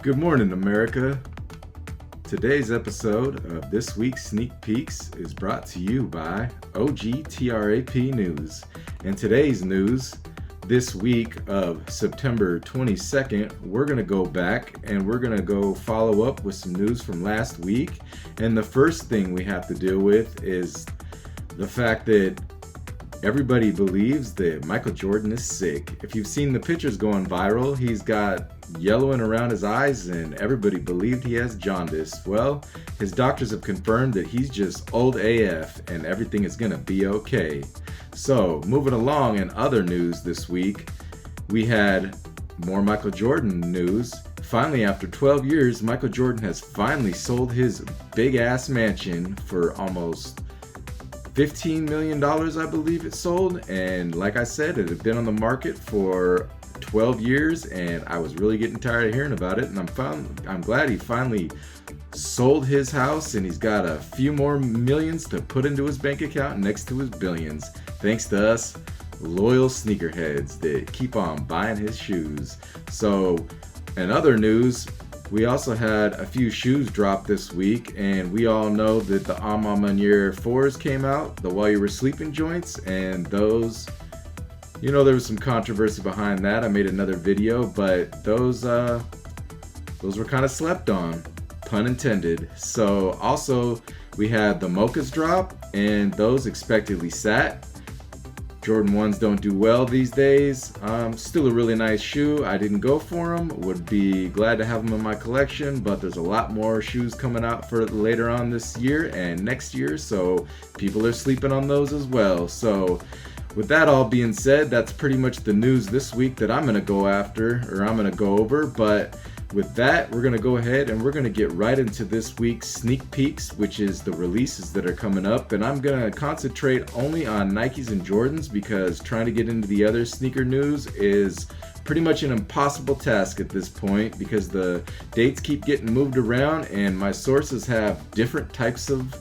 Good morning, America. Today's episode of This Week's Sneak Peeks is brought to you by OGTRAP News. And today's news, this week of September 22nd, we're going to go back and we're going to go follow up with some news from last week. And the first thing we have to deal with is the fact that everybody believes that Michael Jordan is sick. If you've seen the pictures going viral, he's got yellowing around his eyes and everybody believed he has jaundice. Well, his doctors have confirmed that he's just old AF and everything is gonna be okay. So, moving along in other news this week, we had more Michael Jordan news. Finally, after 12 years, Michael Jordan has finally sold his big ass mansion for almost $15 million, I believe it sold. And like I said, it had been on the market for 12 years and I was really getting tired of hearing about it, and I'm glad he finally sold his house and he's got a few more millions to put into his bank account next to his billions, thanks to us loyal sneakerheads that keep on buying his shoes. So in other news, we also had a few shoes drop this week, and we all know that the A Ma Maniére 4s came out, the While You Were Sleeping joints, and those, you know, there was some controversy behind that. I made another video, but those were kind of slept on, pun intended. So also we had the Mochas drop, and those expectedly sat. Jordan 1s don't do well these days. Still a really nice shoe. I didn't go for them. Would be glad to have them in my collection, but there's a lot more shoes coming out for later on this year and next year, so people are sleeping on those as well. So with that all being said, that's pretty much the news this week that I'm going to go after, or I'm going to go over. But with that, we're going to go ahead and we're going to get right into this week's sneak peeks, which is the releases that are coming up. And I'm going to concentrate only on Nikes and Jordans because trying to get into the other sneaker news is pretty much an impossible task at this point because the dates keep getting moved around and my sources have different types of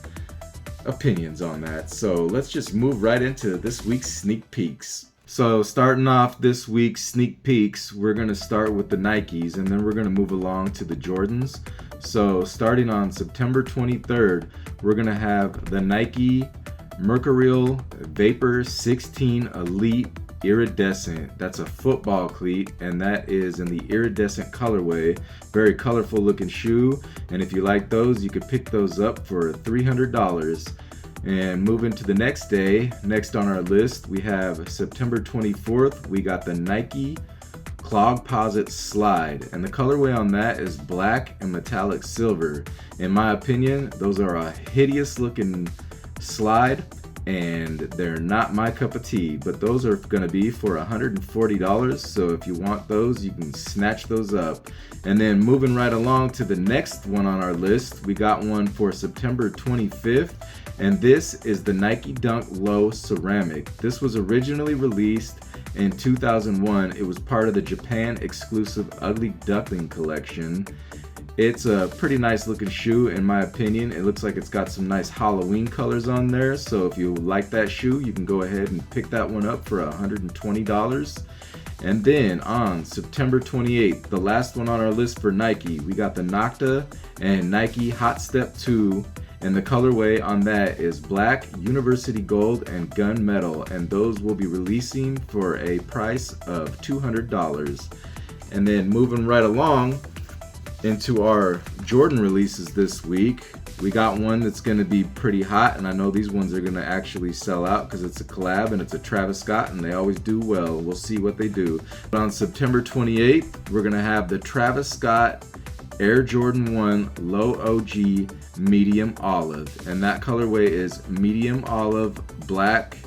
opinions on that. So let's just move right into this week's sneak peeks. So starting off this week's sneak peeks, we're going to start with the Nikes and then we're going to move along to the Jordans. So starting on September 23rd, we're going to have the Nike Mercurial Vapor 16 Elite Iridescent. That's a football cleat and that is in the iridescent colorway. Very colorful looking shoe, and if you like those, you could pick those up for $300. And moving to the next day, next on our list, we have September 24th, we got the Nike Clogposit Slide, and the colorway on that is black and metallic silver. In my opinion, those are a hideous looking slide and they're not my cup of tea, but those are going to be for $140. So if you want those, you can snatch those up. And then moving right along to the next one on our list, we got one for September 25th, and this is the Nike Dunk Low Ceramic. This was originally released in 2001. It was part of the Japan exclusive Ugly Duckling collection. It's a pretty nice looking shoe in my opinion. It looks like it's got some nice Halloween colors on there. So if you like that shoe, you can go ahead and pick that one up for $120. And then on September 28th, the last one on our list for Nike, we got the Nocta and Nike Hot Step 2. And the colorway on that is black, university gold, and gunmetal. And those will be releasing for a price of $200. And then moving right along into our Jordan releases this week, we got one that's going to be pretty hot, and I know these ones are going to actually sell out because it's a collab and it's a Travis Scott and they always do well. We'll see what they do. But on September 28th, we're going to have the Travis Scott Air Jordan 1 Low OG Medium Olive, and that colorway is medium olive, black,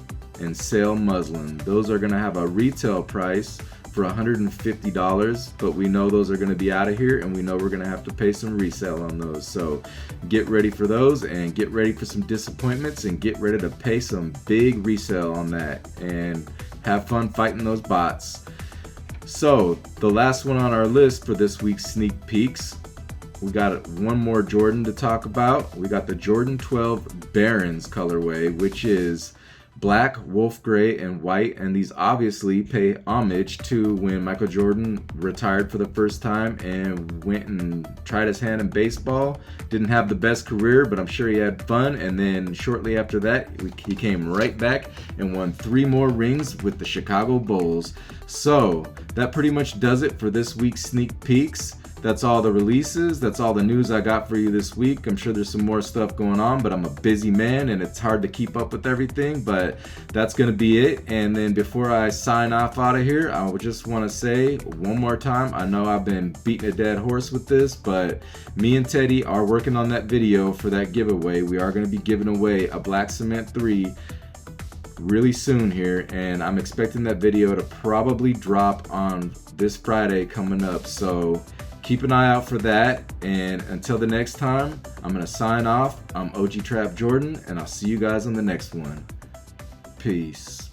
and sail muslin. Those are going to have a retail price for $150, but we know those are going to be out of here and we know we're going to have to pay some resale on those. So get ready for those and get ready for some disappointments and get ready to pay some big resale on that and have fun fighting those bots. So the last one on our list for this week's sneak peeks, we got one more Jordan to talk about. We got the Jordan 12 Barons colorway, which is black, wolf gray, and white, and these obviously pay homage to when Michael Jordan retired for the first time and went and tried his hand in baseball. Didn't have the best career, but I'm sure he had fun, and then shortly after that he came right back and won 3 more rings with the Chicago Bulls. So that pretty much does it for this week's Sneak Peeks. That's all the releases. That's all the news I got for you this week. I'm sure there's some more stuff going on, but I'm a busy man and it's hard to keep up with everything, but that's going to be it. And then before I sign off out of here, I would just want to say one more time, I know I've been beating a dead horse with this, but me and Teddy are working on that video for that giveaway. We are going to be giving away a Black Cement 3 really soon here, and I'm expecting that video to probably drop on this Friday coming up. So keep an eye out for that, and until the next time, I'm going to sign off. I'm OG Trap Jordan, and I'll see you guys on the next one. Peace.